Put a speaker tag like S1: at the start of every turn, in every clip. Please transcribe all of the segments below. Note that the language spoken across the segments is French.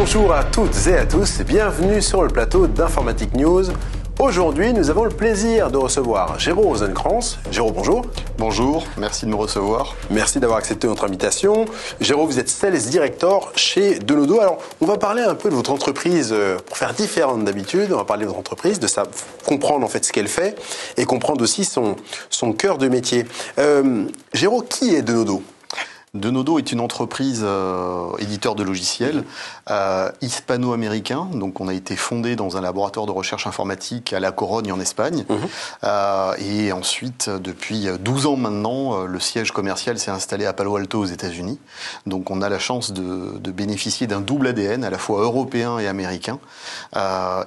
S1: Bonjour à toutes et à tous, bienvenue sur le plateau d'Informatique News. Aujourd'hui, nous avons le plaisir de recevoir Géraud Rosenkrantz. Géraud, bonjour.
S2: Bonjour, merci de me recevoir.
S1: Merci d'avoir accepté notre invitation. Géraud, vous êtes Sales Director chez Denodo. Alors, on va parler un peu de votre entreprise pour faire différente d'habitude. On va parler de votre entreprise, comprendre en fait ce qu'elle fait et comprendre aussi son cœur de métier. Géraud, qui est Denodo ?
S2: Denodo est une entreprise éditeur de logiciels hispano-américain. Donc on a été fondé dans un laboratoire de recherche informatique à La Corogne en Espagne. Et ensuite, depuis 12 ans maintenant, le siège commercial s'est installé à Palo Alto aux États-Unis. Donc on a la chance de bénéficier d'un double ADN, à la fois européen et américain,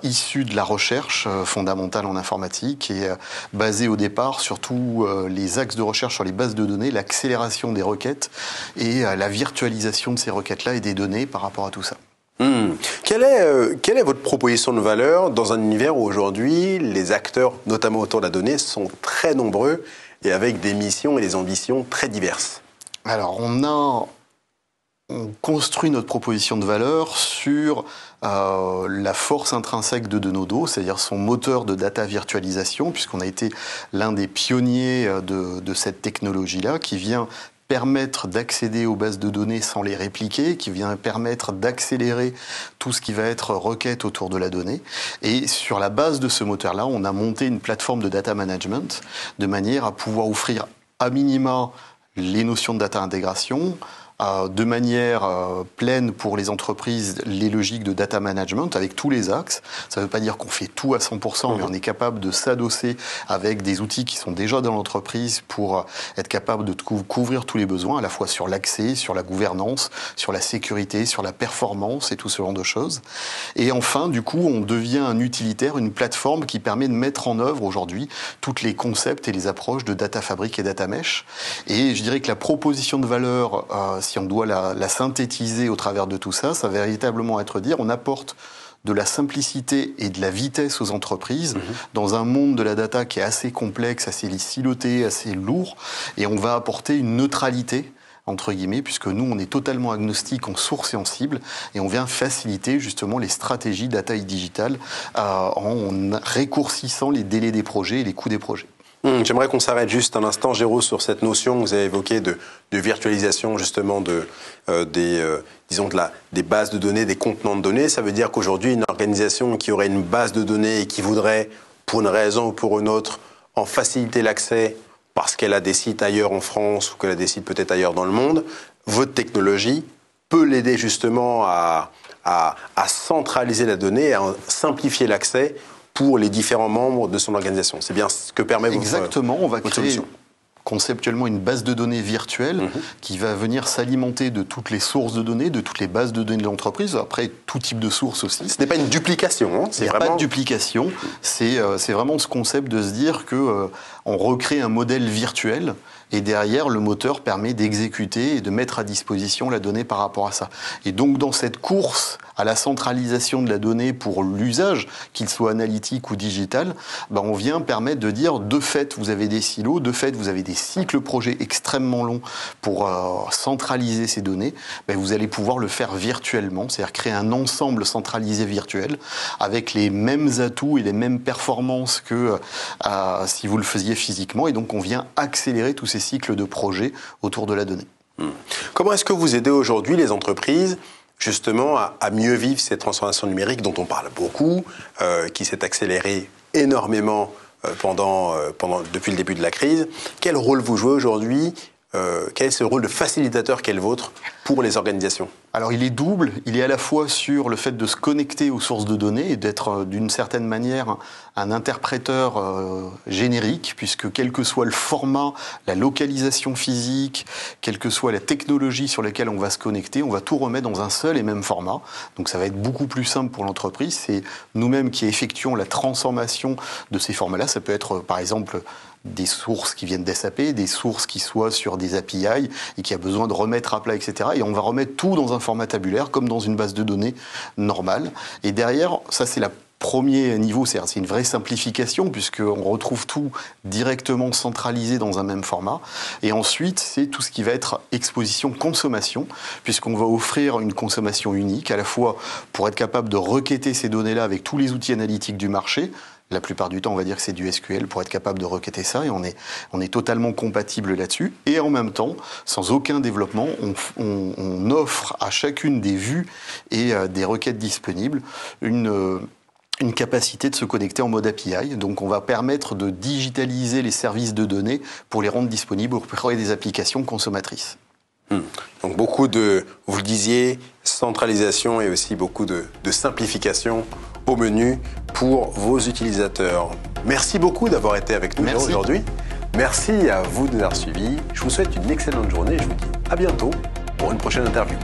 S2: issu de la recherche fondamentale en informatique et basé au départ sur tous les axes de recherche sur les bases de données, l'accélération des requêtes et la virtualisation de ces requêtes-là et des données par rapport à tout ça.
S1: Quelle est votre proposition de valeur dans un univers où aujourd'hui les acteurs, notamment autour de la donnée, sont très nombreux et avec des missions et des ambitions très diverses ?
S2: Alors on construit notre proposition de valeur sur la force intrinsèque de Denodo, c'est-à-dire son moteur de data virtualisation, puisqu'on a été l'un des pionniers de cette technologie-là qui vient permettre d'accéder aux bases de données sans les répliquer, qui vient permettre d'accélérer tout ce qui va être requête autour de la donnée. Et sur la base de ce moteur-là, on a monté une plateforme de data management de manière à pouvoir offrir à minima les notions de data intégration, de manière pleine pour les entreprises, les logiques de data management avec tous les axes. Ça ne veut pas dire qu'on fait tout à 100%, mais on est capable de s'adosser avec des outils qui sont déjà dans l'entreprise pour être capable de couvrir tous les besoins, à la fois sur l'accès, sur la gouvernance, sur la sécurité, sur la performance et tout ce genre de choses. Et enfin, du coup, on devient un utilitaire, une plateforme qui permet de mettre en œuvre aujourd'hui tous les concepts et les approches de data fabric et data mesh. Et je dirais que la proposition de valeur, si on doit la synthétiser au travers de tout ça, ça va véritablement être dire on apporte de la simplicité et de la vitesse aux entreprises dans un monde de la data qui est assez complexe, assez siloté, assez lourd, et on va apporter une neutralité entre guillemets, puisque nous, on est totalement agnostique en source et en cible, et on vient faciliter justement les stratégies data et digital en raccourcissant les délais des projets et les coûts des projets.
S1: J'aimerais qu'on s'arrête juste un instant, Géraud, sur cette notion que vous avez évoquée de virtualisation justement des bases de données, des contenants de données. Ça veut dire qu'aujourd'hui, une organisation qui aurait une base de données et qui voudrait, pour une raison ou pour une autre, en faciliter l'accès parce qu'elle a des sites ailleurs en France ou qu'elle a des sites peut-être ailleurs dans le monde, votre technologie peut l'aider justement à centraliser la donnée, à simplifier l'accès pour les différents membres de son organisation. C'est bien ce que permet votre solution.
S2: Exactement, on va créer conceptuellement une base de données virtuelle qui va venir s'alimenter de toutes les sources de données, de toutes les bases de données de l'entreprise, après tout type de sources aussi.
S1: Ce n'est pas une duplication.
S2: Il n'y a pas de duplication, c'est vraiment ce concept de se dire que on recrée un modèle virtuel et derrière, le moteur permet d'exécuter et de mettre à disposition la donnée par rapport à ça. Et donc, dans cette course à la centralisation de la donnée pour l'usage, qu'il soit analytique ou digital, on vient permettre de dire, de fait, vous avez des silos, de fait, vous avez des cycles projets extrêmement longs pour centraliser ces données. Vous allez pouvoir le faire virtuellement, c'est-à-dire créer un ensemble centralisé virtuel avec les mêmes atouts et les mêmes performances que si vous le faisiez physiquement. Et donc, on vient accélérer tous ces cycles de projets autour de la donnée.
S1: Comment est-ce que vous aidez aujourd'hui les entreprises justement à mieux vivre cette transformation numérique dont on parle beaucoup, qui s'est accélérée énormément depuis le début de la crise? Quel rôle vous jouez aujourd'hui? Quel est ce rôle de facilitateur qu'est le vôtre pour les organisations?
S2: Alors il est double, il est à la fois sur le fait de se connecter aux sources de données et d'être d'une certaine manière un interpréteur générique, puisque quel que soit le format, la localisation physique, quelle que soit la technologie sur laquelle on va se connecter, on va tout remettre dans un seul et même format. Donc ça va être beaucoup plus simple pour l'entreprise, c'est nous-mêmes qui effectuons la transformation de ces formats-là. Ça peut être par exemple des sources qui viennent d'SAP, des sources qui soient sur des API et qui a besoin de remettre à plat, etc. Et on va remettre tout dans un format tabulaire, comme dans une base de données normale. Et derrière, ça c'est la premier niveau, c'est une vraie simplification puisqu'on retrouve tout directement centralisé dans un même format. Et ensuite, c'est tout ce qui va être exposition-consommation, puisqu'on va offrir une consommation unique, à la fois pour être capable de requêter ces données-là avec tous les outils analytiques du marché. La plupart du temps, on va dire que c'est du SQL pour être capable de requêter ça, et on est totalement compatible là-dessus. Et en même temps, sans aucun développement, on offre à chacune des vues et des requêtes disponibles une capacité de se connecter en mode API. Donc on va permettre de digitaliser les services de données pour les rendre disponibles auprès des applications consommatrices.
S1: Donc beaucoup de, vous le disiez, centralisation et aussi beaucoup de simplification au menu pour vos utilisateurs. Merci beaucoup d'avoir été avec nous aujourd'hui. Merci à vous de nous avoir suivis. Je vous souhaite une excellente journée et je vous dis à bientôt pour une prochaine interview.